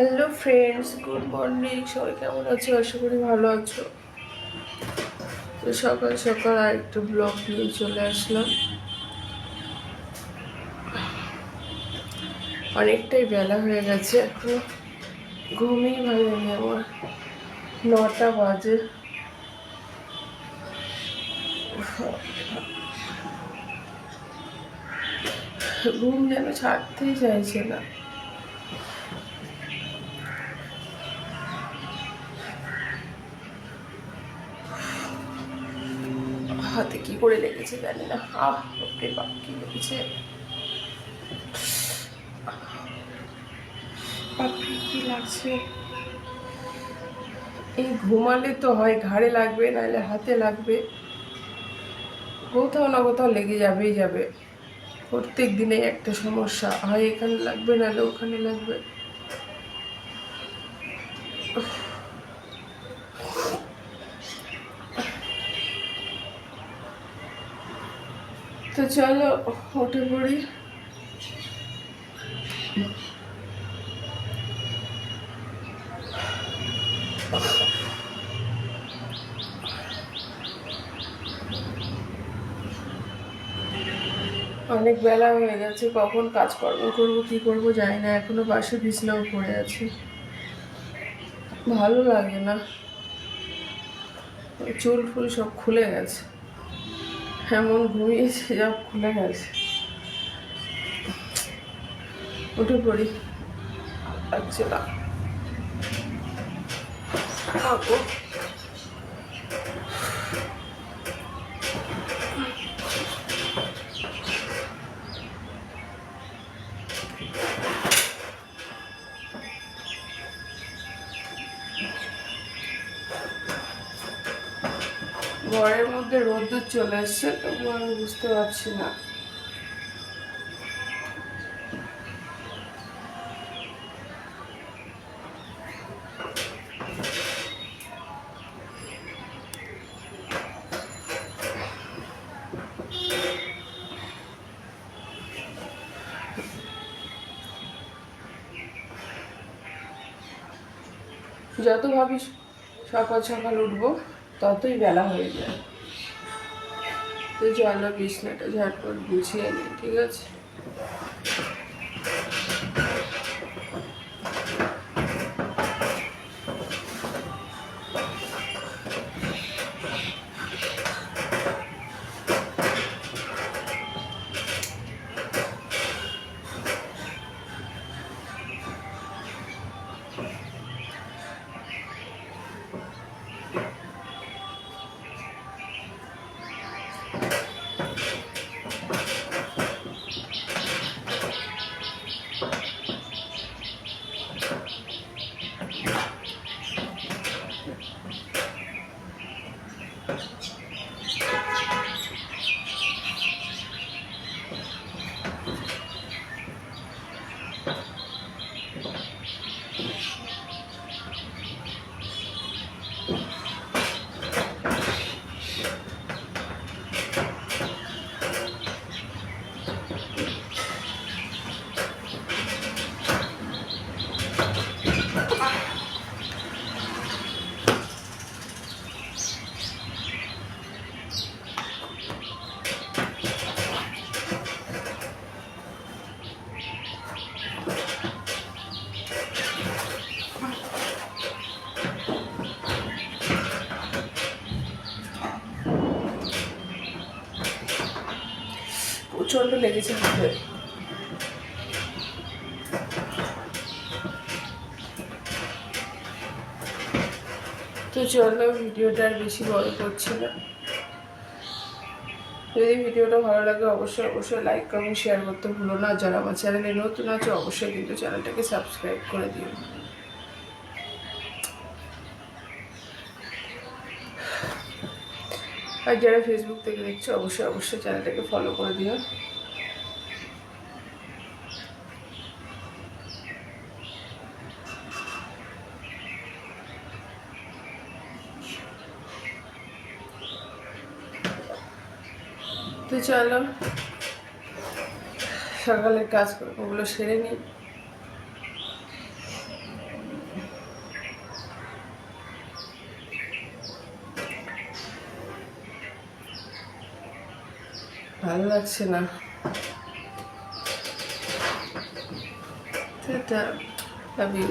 Hello friends, good morning. সবাই কেমন আছো? আশা করি ভালো আছো। তো সকাল সকাল আর একটু ব্লগ নিয়ে চলে আসলাম। অনেকটাই বেলা হয়ে গেছে, এখনো ঘুমই ভাঙেনি আমার। 9টা বাজে। ঘুম যেন ছাড়তেই চাইছে না। হাতে কি করে লেগেছে জানি না। ওকে বাপ, কি লেগেছে? বাপরে, কি লাগছে? এই ঘুমালে তো হয় ঘাড়ে লাগবে, নাহলে হাতে লাগবে, কোথাও না কোথাও লেগে যাবেই যাবে। প্রত্যেক দিনে একটা সমস্যা, হয় এখানে লাগবে নাহলে ওখানে লাগবে। তো চলো উঠে পড়ি। অনেক বেলা হয়ে গেছে, কখন কাজকর্ম করবো কি করবো জানি না। এখনো পাশে বিছনাও পড়ে আছে, ভালো লাগে না। চুল ফুল সব খুলে গেছে, এমন ঘুমিয়েছে সব খুলে গেছে। উঠে পড়ি, লাগছে না। থাকো। ঘরের মধ্যে রোদ্দুর চলে এসছে, তবু আমি বুঝতে পারছি না। যত ভাবি সকাল সকাল উঠবো, ততই বেলা হয়ে যায়। তো চলো বিছনাটা ঝটপট গুছিয়ে নিই, ঠিক আছে? প্রচন্ড লেগেছে হাতে। তো চলো ভিডিওটা আর বেশি বড় করছি না। যদি ভিডিওটা ভালো লাগে অবশ্যই লাইক কমেন্ট শেয়ার করতে ভুলো না। যারা আমার চ্যানেলে নতুন আছে অবশ্যই কিন্তু চ্যানেলটাকে সাবস্ক্রাইব করে দিও। আর যারা ফেসবুক থেকে দেখছো অবশ্যই চ্যানেলটাকে ফলো করে দিও। তো চলো সকালের কাজকর্মগুলো সেরে নিই। ভালো লাগছে না। Tata, love you.